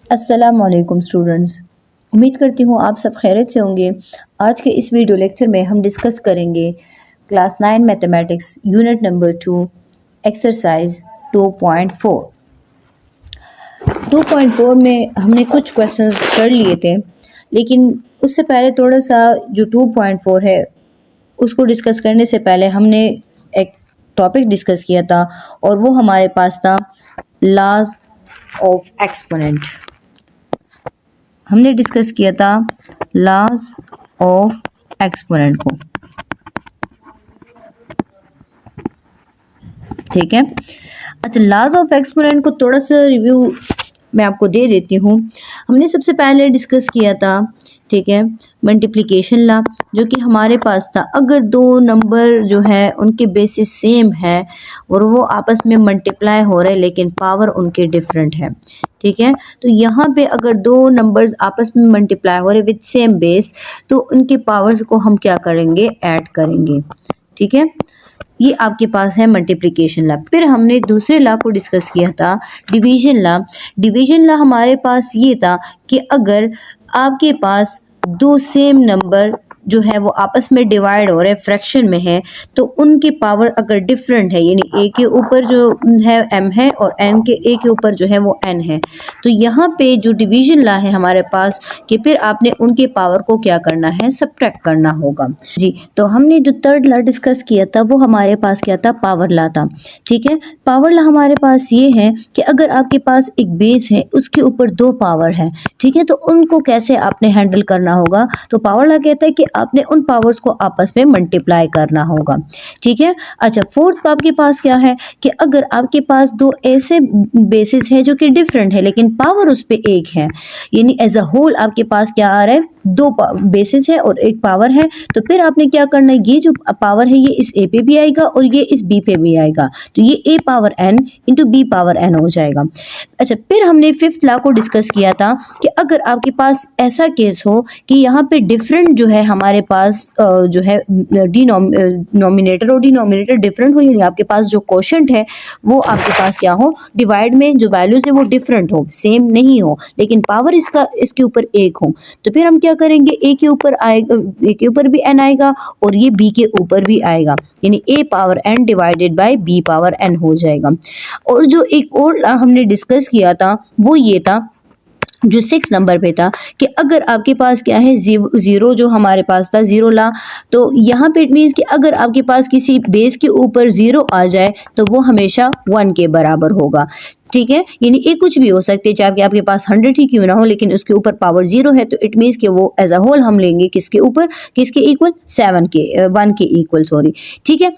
अस्सलामुअलैकुम स्टूडेंट्स, उम्मीद करती हूँ आप सब खैरियत से होंगे। आज के इस वीडियो लेक्चर में हम डिस्कस करेंगे class 9 mathematics unit number 2 exercise 2.4। 2.4 में हमने कुछ क्वेश्चंस कर लिए थे, लेकिन उससे पहले थोड़ा सा जो 2.4 है उसको डिस्कस करने से पहले हमने एक टॉपिक डिस्कस किया था और वो हमारे पास था लॉज ऑफ एक्सपोनेंट। हमने डिस्कस किया था लॉज ऑफ एक्सपोनेंट को, ठीक है। अच्छा, लॉज ऑफ एक्सपोनेंट को थोड़ा सा रिव्यू मैं आपको दे देती हूँ। हमने सबसे पहले डिस्कस किया था, ठीक है, मल्टीप्लिकेशन लॉ, जो कि हमारे पास था अगर दो नंबर जो है उनके बेसिस सेम है और वो आपस में मल्टीप्लाई हो रहे लेकिन पावर उनके डिफरेंट है, ठीक है। तो यहाँ पे अगर दो नंबर्स आपस में मल्टीप्लाई हो रहे विद सेम बेस, तो उनके पावर्स को हम क्या करेंगे, ऐड करेंगे, ठीक है। ये आपके पास है मल्टीप्लिकेशन लॉ। फिर हमने दूसरे लॉ को डिस्कस किया था डिवीजन लॉ। डिवीजन लॉ हमारे पास ये था कि अगर आपके पास दो सेम नंबर जो है वो आपस में डिवाइड हो रहे फ्रैक्शन में है, तो उनकी पावर अगर डिफरेंट है, यानी ए के ऊपर जो है m है और n के ए के ऊपर जो है वो n है, तो यहाँ पे जो डिवीजन लॉ है हमारे पास कि फिर आपने उनके पावर को क्या करना है, सब्ट्रैक्ट करना होगा जी। तो हमने जो थर्ड लॉ डिस्कस किया था वो हमारे पास क्या था, पावर लॉ था, ठीक है। पावर लॉ हमारे पास ये है कि अगर आपके पास एक बेस है उसके ऊपर दो पावर है, ठीक है, तो उनको कैसे आपने हैंडल करना होगा। तो पावर लॉ कहता है कि आपने उन पावर्स को आपस में मल्टीप्लाई करना होगा, ठीक है। अच्छा, फोर्थ आपके पास क्या है कि अगर आपके पास दो ऐसे बेसिस है जो कि डिफरेंट है लेकिन पावर उस पे एक है, यानी एज अ होल आपके पास क्या आ रहा है, दो बेसिस है और एक पावर है, तो फिर आपने क्या करना है, ये जो पावर है ये इस ए पे भी आएगा और ये इस बी पे भी आएगा, तो ये A power n into B power n हो जाएगा। अच्छा, फिर हमने फिफ्थ लॉ को डिस्कस किया था कि अगर आपके पास ऐसा केस हो कि यहाँ पे डिफरेंट जो है हमारे पास जो है नॉमिनेटर और डिनोमिनेटर डिफरेंट हो, यानी आपके पास जो क्वोशंट है वो आपके पास क्या हो, डिवाइड में जो वैल्यूज है वो डिफरेंट हो, सेम नहीं हो, लेकिन पावर इसके ऊपर एक हो, तो फिर हम क्या करेंगे, ए के ऊपर आएगा, ए के ऊपर भी एन आएगा और ये बी के ऊपर भी आएगा, यानी A power n divided by B power n हो जाएगा। और जो एक और हमने डिस्कस किया था वो ये था, जो 6 नंबर पे था, कि अगर आपके पास क्या है, जीरो जो हमारे पास था, जीरो ला, तो यहाँ पे इट मीन्स कि अगर आपके पास किसी बेस के ऊपर जीरो आ जाए तो वो हमेशा 1 के बराबर होगा, ठीक है। यानी ये कुछ भी हो सकते हैं, चाहे आपके पास 100 ही क्यों ना हो, लेकिन उसके ऊपर पावर जीरो है, तो इट मीन्स कि वो एज अ होल हम लेंगे किसके ऊपर, किसके इक्वल, 7 के 1 के इक्वल, सॉरी, ठीक है।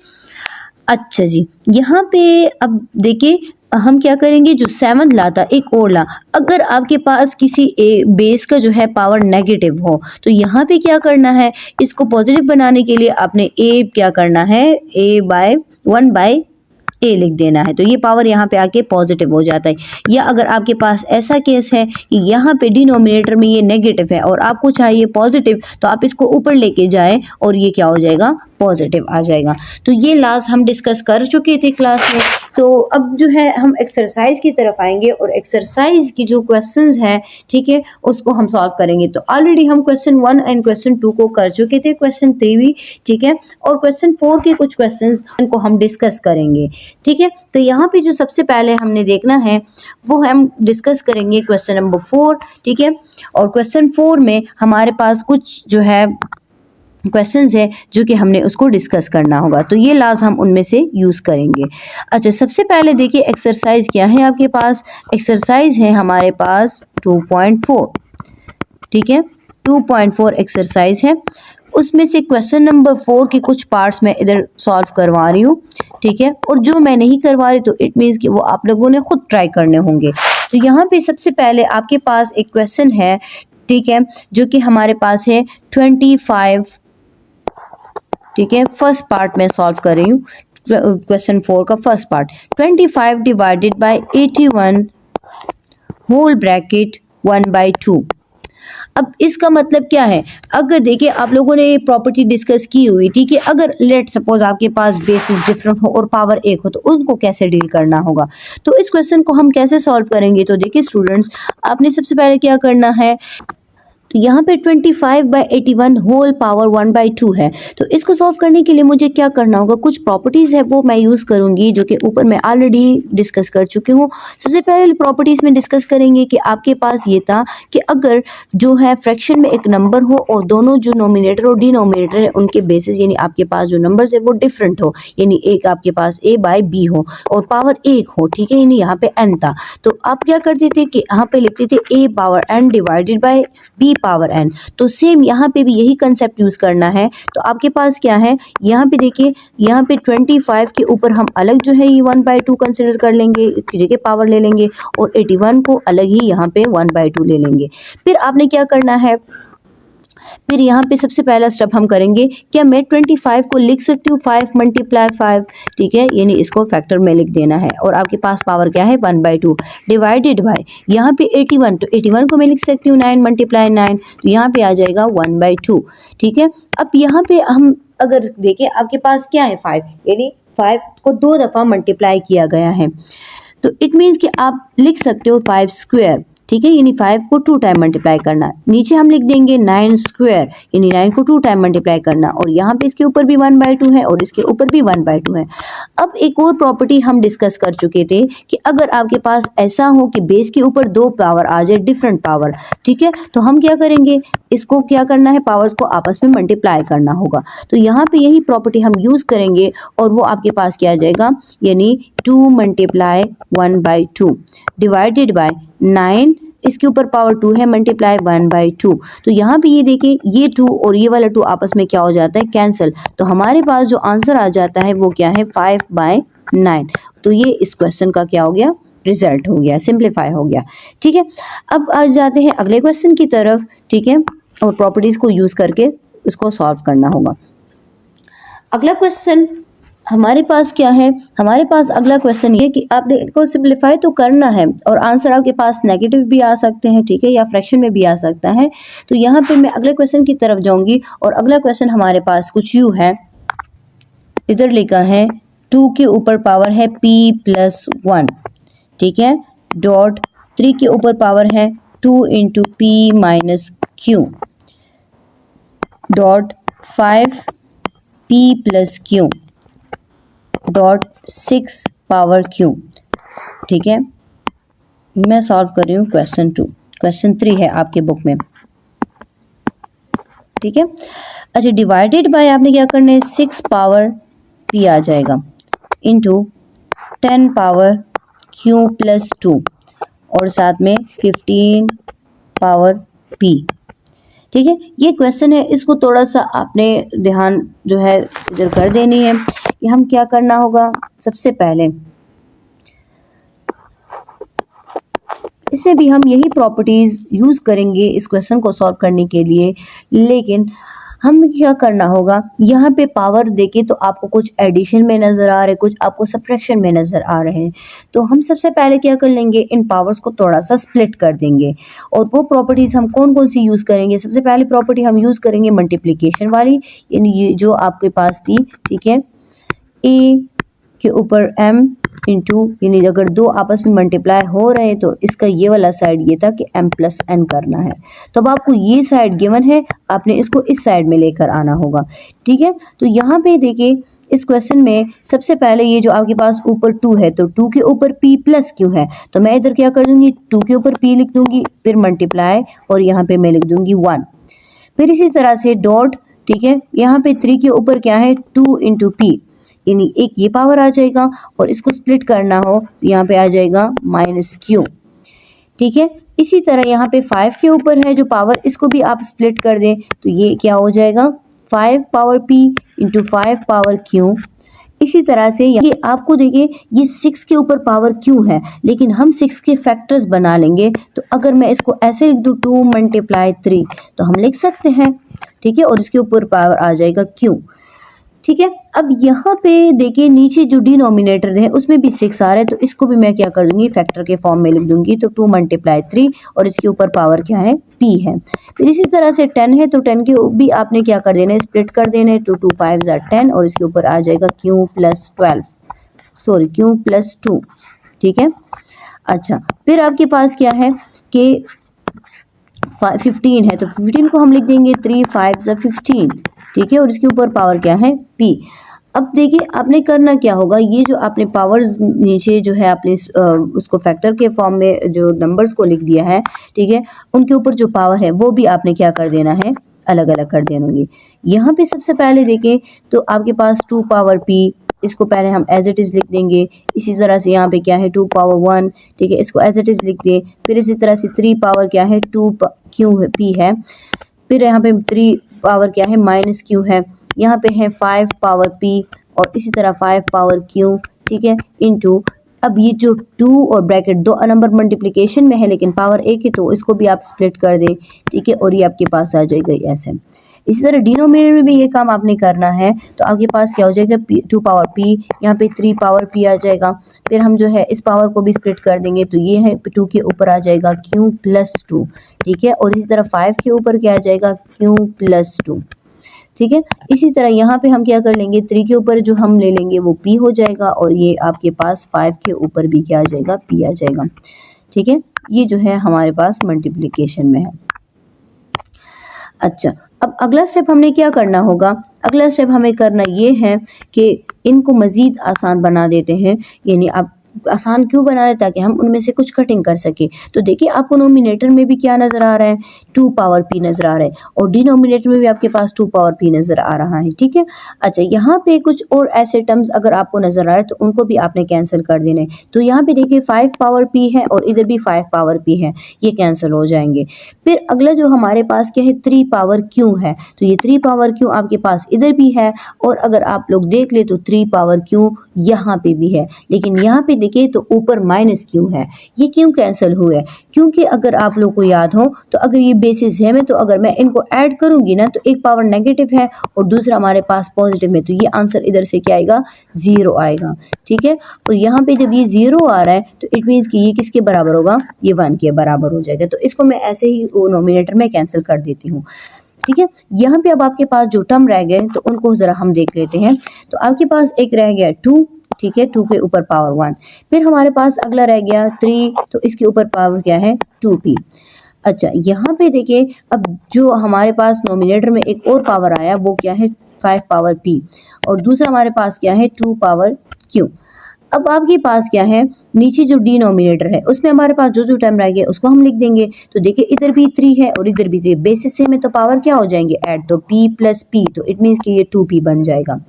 अच्छा जी, यहाँ पे अब देखिए हम क्या करेंगे, जो 7th ला था, एक और ला, अगर आपके पास किसी बेस का जो है पावर नेगेटिव हो, तो यहाँ पे क्या करना है, इसको पॉजिटिव बनाने के लिए आपने ए क्या करना है, ए बाय 1 बाय ए लिख देना है, तो ये पावर यहाँ पे आके पॉजिटिव हो जाता है। या अगर आपके पास ऐसा केस है कि यहाँ पे डिनोमिनेटर में ये नेगेटिव है और आपको चाहिए पॉजिटिव, तो आप इसको ऊपर लेके जाएं और ये क्या हो जाएगा, पॉजिटिव आ जाएगा। तो ये लास्ट हम डिस्कस कर चुके थे क्लास में। तो अब जो है हम एक्सरसाइज की तरफ आएंगे और एक्सरसाइज की जो क्वेश्चंस हैं, ठीक है, उसको हम सॉल्व करेंगे। तो ऑलरेडी हम क्वेश्चन 1 एंड क्वेश्चन 2 को कर चुके थे, क्वेश्चन 3 भी, ठीक है, और क्वेश्चन 4 के कुछ क्वेश्चंस को हम डिस्कस करेंगे, ठीक है। तो यहाँ पे जो सबसे पहले हमने देखना है वो हम डिस्कस करेंगे क्वेश्चन नंबर 4, ठीक है। और क्वेश्चन 4 में हमारे पास कुछ जो है क्वेश्चंस है जो कि हमने उसको डिस्कस करना होगा, तो ये लाज हम उनमें से यूज करेंगे। अच्छा, सबसे पहले देखिए एक्सरसाइज क्या है आपके पास, एक्सरसाइज है हमारे पास 2.4, ठीक है, 2.4 एक्सरसाइज है। उसमें से क्वेश्चन नंबर 4 के कुछ पार्ट्स मैं इधर सॉल्व करवा रही हूँ, ठीक है, और जो मैं नहीं करवा रही तो इट मीन्स कि वो आप लोगों ने खुद ट्राई करने होंगे। तो यहाँ पे सबसे पहले आपके पास एक क्वेश्चन है, ठीक है, जो कि हमारे पास है 25, ठीक है, फर्स्ट पार्ट में सॉल्व कर रही हूँ, क्वेश्चन 4 का first part, 25 divided by 81 whole bracket 1/2। अब इसका मतलब क्या है, अगर देखिए आप लोगों ने ये प्रॉपर्टी डिस्कस की हुई थी कि अगर लेट सपोज आपके पास बेसिस डिफरेंट हो और पावर एक हो तो उनको कैसे डील करना होगा। तो इस क्वेश्चन को हम कैसे सॉल्व करेंगे, तो देखिए स्टूडेंट्स, आपने सबसे पहले क्या करना है, तो यहाँ पे 25/81 होल पावर 1/2 है। तो इसको सॉल्व करने के लिए मुझे क्या करना होगा, कुछ प्रॉपर्टीज़ है वो मैं यूज़ करूँगी जो कि ऊपर मैं ऑलरेडी डिस्कस कर चुकी हूँ। सबसे पहले प्रॉपर्टीज़ में डिस्कस करेंगे कि आपके पास ये था कि अगर जो है फ्रैक्शन में एक नंबर हो और दोनों जो नोमिनेटर और डिनोमिनेटर है उनके बेसिस यानी आपके पास जो नंबर्स है वो डिफरेंट हो, यानी एक आपके पास a/b हो और पावर एक हो, ठीक है, यानी यहाँ पे n था। तो आप क्या करते थे कि यहाँ पे लिखते थे a power n divided by b power n। तो सेम यहाँ पे भी यही कंसेप्ट यूज करना है। तो आपके पास क्या है, यहाँ पे देखिए, यहाँ पे 25 के ऊपर हम अलग जो है ये 1/2 कंसिडर कर लेंगे, जगह पावर ले लेंगे, और 81 को अलग ही यहाँ पे 1/2 ले लेंगे। फिर आपने क्या करना है, फिर यहाँ पे सबसे पहला स्टेप हम करेंगे, क्या मैं 25 को लिख सकती हूँ 5 × 5, ठीक है, यानी इसको फैक्टर में लिख देना है और आपके पास पावर क्या है 1/2 डिवाइडेड बाय यहाँ पे 81, तो 81 को मैं लिख सकती हूँ 9 × 9, तो यहाँ पे आ जाएगा 1/2, ठीक है। अब यहाँ पे हम अगर देखें आपके पास क्या है 5, यानी 5 को 2 दफ़ा मल्टीप्लाई किया गया है, तो इट मीन्स कि आप लिख सकते हो 5 स्क्वायर, ठीक है, यानी 5 को 2 टाइम मल्टीप्लाई करना। नीचे हम लिख देंगे 9 स्क्वायर, यानी 9 को 2 टाइम मल्टीप्लाई करना, और यहाँ पे इसके ऊपर भी 1/2 है और इसके ऊपर भी 1/2 है। अब एक और प्रॉपर्टी हम डिस्कस कर चुके थे कि अगर आपके पास ऐसा हो कि बेस के ऊपर 2 पावर आ जाए, डिफरेंट पावर, ठीक है, तो हम क्या करेंगे, इसको क्या करना है, पावर्स को आपस में मल्टीप्लाई करना होगा। तो यहाँ पे यही प्रॉपर्टी हम यूज करेंगे और वो आपके पास क्या आ जाएगा, यानी 2 × 1/2 डिवाइडेड बाय 9, इसके ऊपर पावर 2 है, मल्टीप्लाई 1/2। तो यहाँ पे ये देखिए, ये 2 और ये वाला 2 आपस में क्या हो जाता है, कैंसिल। तो हमारे पास जो आंसर आ जाता है वो क्या है 5/9। तो ये इस क्वेश्चन का क्या हो गया, रिजल्ट हो गया, सिंप्लीफाई हो गया, ठीक है। अब आ जाते हैं अगले क्वेश्चन की तरफ, ठीक है, और प्रॉपर्टीज को यूज करके इसको सॉल्व करना होगा। अगला क्वेश्चन हमारे पास क्या है, हमारे पास अगला क्वेश्चन ये कि आपने इनको सिंप्लीफाई तो करना है और आंसर आपके पास नेगेटिव भी आ सकते हैं, ठीक है, या फ्रैक्शन में भी आ सकता है। तो यहाँ पे मैं अगले क्वेश्चन की तरफ जाऊंगी और अगला क्वेश्चन हमारे पास कुछ यूँ है, इधर लिखा है 2 के ऊपर पावर है p+1, ठीक है, डॉट 3 के ऊपर पावर है 2 × p-q dot 5p+q dot 6 power q, ठीक है। मैं सॉल्व कर रही हूँ क्वेश्चन 3 है आपके बुक में, ठीक है। अच्छा, डिवाइडेड बाय आपने क्या करना है, 6 पावर p आ जाएगा इंटू 10 पावर q+2 और साथ में 15 पावर p, ठीक है। ये क्वेश्चन है, इसको थोड़ा सा आपने ध्यान जो है इधर कर देनी है कि हम क्या करना होगा। सबसे पहले इसमें भी हम यही प्रॉपर्टीज यूज करेंगे इस क्वेश्चन को सॉल्व करने के लिए, लेकिन हम क्या करना होगा, यहाँ पे पावर देके तो आपको कुछ एडिशन में नज़र आ रहे, कुछ आपको सब्ट्रैक्शन में नज़र आ रहे हैं। तो हम सबसे पहले क्या कर लेंगे, इन पावर्स को थोड़ा सा स्प्लिट कर देंगे। और वो प्रॉपर्टीज़ हम कौन कौन सी यूज़ करेंगे, सबसे पहली प्रॉपर्टी हम यूज़ करेंगे मल्टीप्लिकेशन वाली, यानी ये जो आपके पास थी, ठीक है, ए के ऊपर m इंटू, यानी अगर 2 आपस में मल्टीप्लाई हो रहे हैं तो इसका ये वाला साइड ये था कि m+n करना है। तो अब आपको ये साइड गिवन है, आपने इसको इस साइड में लेकर आना होगा, ठीक है। तो यहाँ पे देखिए इस क्वेश्चन में सबसे पहले ये जो आपके पास ऊपर 2 है, तो 2 के ऊपर p+q है, तो मैं इधर क्या कर दूंगी, 2 के ऊपर p लिख दूंगी, फिर मल्टीप्लाई और यहाँ पे मैं लिख दूंगी 1। फिर इसी तरह से डॉट, ठीक है, यहाँ पे 3 के ऊपर क्या है 2 × p, यानी एक ये पावर आ जाएगा और इसको स्प्लिट करना हो यहाँ पे आ जाएगा -q, ठीक है। इसी तरह यहाँ पे 5 के ऊपर है जो पावर, इसको भी आप स्प्लिट कर दें तो ये क्या हो जाएगा 5 पावर p × 5 पावर q। इसी तरह से ये आपको देखिए ये 6 के ऊपर पावर q है, लेकिन हम 6 के फैक्टर्स बना लेंगे। तो अगर मैं इसको ऐसे लिख दूँ 2 × 3 तो हम लिख सकते हैं, ठीक है, और इसके ऊपर पावर आ जाएगा q, ठीक है। अब यहाँ पे देखिए नीचे जो डिनोमिनेटर है उसमें भी 6 आ रहा है, तो इसको भी मैं क्या कर दूंगी फैक्टर के फॉर्म में लिख दूंगी। तो 2 × 3 और इसके ऊपर पावर क्या है p है। फिर इसी तरह से 10 है तो 10 के भी आपने क्या कर देना है, स्प्लिट कर देना है। 2 2 5 10 और इसके ऊपर आ जाएगा q plus 12, sorry q plus 2, ठीक है। अच्छा, फिर आपके पास क्या है कि 15 है तो 15 को हम लिख देंगे 3 5 15, ठीक है। और इसके ऊपर पावर क्या है, p। अब देखिए आपने करना क्या होगा, ये जो आपने पावर्स नीचे जो है आपने उसको फैक्टर के फॉर्म में जो नंबर्स को लिख दिया है, ठीक है, उनके ऊपर जो पावर है वो भी आपने क्या कर देना है, अलग अलग कर देना होंगे। यहाँ पे सबसे पहले देखें तो आपके पास 2 पावर p, इसको पहले हम एज इट इज लिख देंगे। इसी तरह से यहाँ पे क्या है 2 पावर 1, ठीक है, इसको एज इट इज लिख दें। फिर इसी तरह से 3 पावर क्या है 2 q है, p है। फिर यहाँ पे 3 पावर क्या है माइनस q है। यहाँ पे है 5 पावर p और इसी तरह 5 पावर q, ठीक है, इनटू। अब ये जो 2 और ब्रैकेट 2 नंबर मल्टीप्लिकेशन में है लेकिन पावर एक है तो इसको भी आप स्प्लिट कर दें, ठीक है, और ये आपके पास आ जाएगा ऐसे। इसी तरह डिनोमिनेटर में भी ये काम आपने करना है तो आपके पास क्या हो जाएगा 2 पावर p, यहाँ पे 3 पावर p आ जाएगा। फिर हम जो है इस पावर को भी स्प्लिट कर देंगे तो ये है 2 के ऊपर आ जाएगा q प्लस 2, ठीक है, और इसी तरह 5 के ऊपर क्या आ जाएगा q प्लस 2, ठीक है। इसी तरह यहाँ पे हम क्या कर लेंगे 3 के ऊपर जो हम ले लेंगे वो p हो जाएगा और ये आपके पास 5 के ऊपर भी क्या आ जाएगा, p आ जाएगा, ठीक है। ये जो है हमारे पास मल्टीप्लिकेशन में है। अच्छा, अब अगला स्टेप हमने क्या करना होगा, अगला स्टेप हमें करना ये है कि इनको मज़ीद आसान बना देते हैं। यानी आप आसान क्यों बना रहे, ताकि हम उनमें से कुछ कटिंग कर सके। तो देखिए आपको नोमिनेटर में भी क्या नजर आ रहा है, 2 पावर p नजर आ रहा है और डिनोमिनेटर में भी आपके पास 2 पावर p नजर आ रहा है, ठीक है। अच्छा, यहाँ पे कुछ और ऐसे टर्म्स अगर आपको नजर आ रहे हैं तो उनको भी आपने कैंसिल कर देना है। तो यहाँ पे देखिए 5 पावर p है और इधर भी 5 पावर p है, ये कैंसिल हो जाएंगे। फिर अगला जो हमारे पास क्या है 3 पावर q है, तो ये 3 पावर q आपके पास इधर भी है और अगर आप लोग देख ले तो 3 पावर q यहाँ पे भी है, लेकिन यहाँ पे देखिए तो ऊपर माइनस q है। ये क्यों कैंसिल हुए है, क्योंकि अगर आप लोग को याद हो तो अगर ये बेसिस है में तो अगर मैं इनको ऐड करूंगी ना तो एक पावर नेगेटिव है और दूसरा हमारे पास पॉजिटिव में, तो ये आंसर इधर से क्या आएगा 0 आएगा, ठीक है। और यहाँ पे जब ये 0 आ रहा है तो इट मीन्स कि ये किसके बराबर होगा, ये 1 के बराबर हो जाएगा। तो इसको मैं ऐसे ही नोमिनेटर में कैंसिल कर देती हूँ, ठीक है। यहाँ पे अब आपके पास जो टर्म रह गए तो उनको जरा हम देख लेते हैं। तो आपके पास एक रह गया 2, ठीक है, 2 के ऊपर पावर 1। फिर हमारे पास अगला रह गया 3, तो इसके ऊपर पावर क्या है 2p। अच्छा, यहाँ पे देखिए अब जो हमारे पास नोमिनेटर में एक और पावर आया वो क्या है 5 पावर p और दूसरा हमारे पास क्या है 2 पावर q। अब आपके पास क्या है नीचे जो डिनोमिनेटर है उसमें हमारे पास जो जो टर्म रह गया उसको हम लिख देंगे। तो देखिए इधर भी 3 है और इधर भी 3, बेसिस से में तो पावर क्या हो जाएंगे ऐड, तो p प्लस p, तो इट मीन्स कि ये 2p बन जाएगा,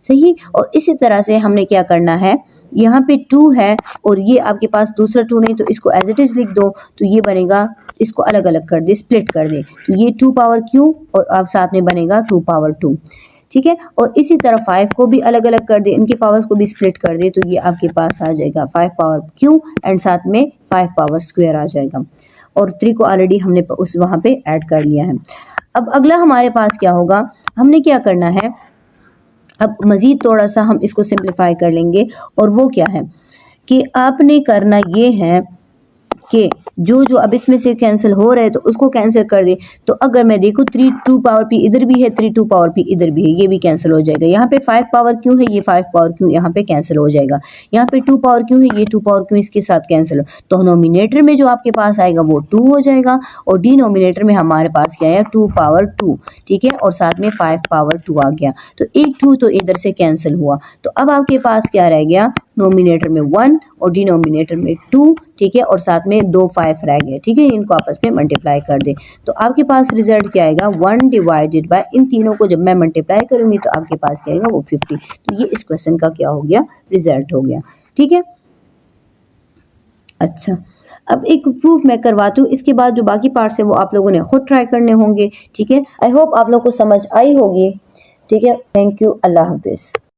सही। और इसी तरह से हमने क्या करना है, यहाँ पे 2 है और ये आपके पास दूसरा 2 नहीं तो इसको एज इट इज लिख दो, तो ये बनेगा, इसको अलग अलग कर दे, स्प्लिट कर दे, तो ये 2 पावर q और आप साथ में बनेगा 2 पावर 2, ठीक है। और इसी तरह 5 को भी अलग अलग कर दे, इनके पावर्स को भी स्प्लिट कर दे, तो ये आपके पास आ जाएगा 5 पावर q एंड साथ में 5 पावर स्क्वायर आ जाएगा। और 3 को ऑलरेडी हमने उस वहाँ पे ऐड कर लिया है। अब अगला हमारे पास क्या होगा, हमने क्या करना है, अब मज़ीद थोड़ा सा हम इसको सिंप्लीफाई कर लेंगे और वो क्या है कि आपने करना ये है कि जो जो अब इसमें से कैंसिल हो रहे हैं तो उसको कैंसिल कर दे। तो अगर मैं देखूँ 3 2 पावर p इधर भी है, 3 2 पावर p इधर भी है, ये भी कैंसिल हो जाएगा। यहाँ पे 5 पावर q है, ये 5 पावर q यहाँ पे कैंसिल हो जाएगा। यहाँ पे 2 पावर q है, ये 2 पावर q इसके साथ कैंसिल हो, तो नोमिनेटर में जो आपके पास आएगा वो 2 हो जाएगा और डिनोमिनेटर में हमारे पास क्या है 2 पावर 2, ठीक है, और साथ में 5 पावर 2 आ गया। तो एक 2 तो इधर से कैंसिल हुआ, तो अब आपके पास क्या रह गया, नोमिनेटर में 1 और डिनोमिनेटर में 2, ठीक है, और साथ में 2 5 रह गए, ठीक है। इनको आपस में मल्टीप्लाई कर दे तो आपके पास रिजल्ट क्या आएगा 1 डिवाइडेड बाय, इन तीनों को जब मैं मल्टीप्लाई करूंगी तो आपके पास क्या आएगा वो 50। तो ये इस क्वेश्चन का क्या हो गया, रिजल्ट हो गया, ठीक है। अच्छा, अब एक प्रूफ मैं करवाती हूँ, इसके बाद जो बाकी पार्ट्स है वो आप लोगों ने खुद ट्राई करने होंगे, ठीक है। आई होप आप लोग को समझ आई होगी, ठीक है। Thank you, Allah Hafiz.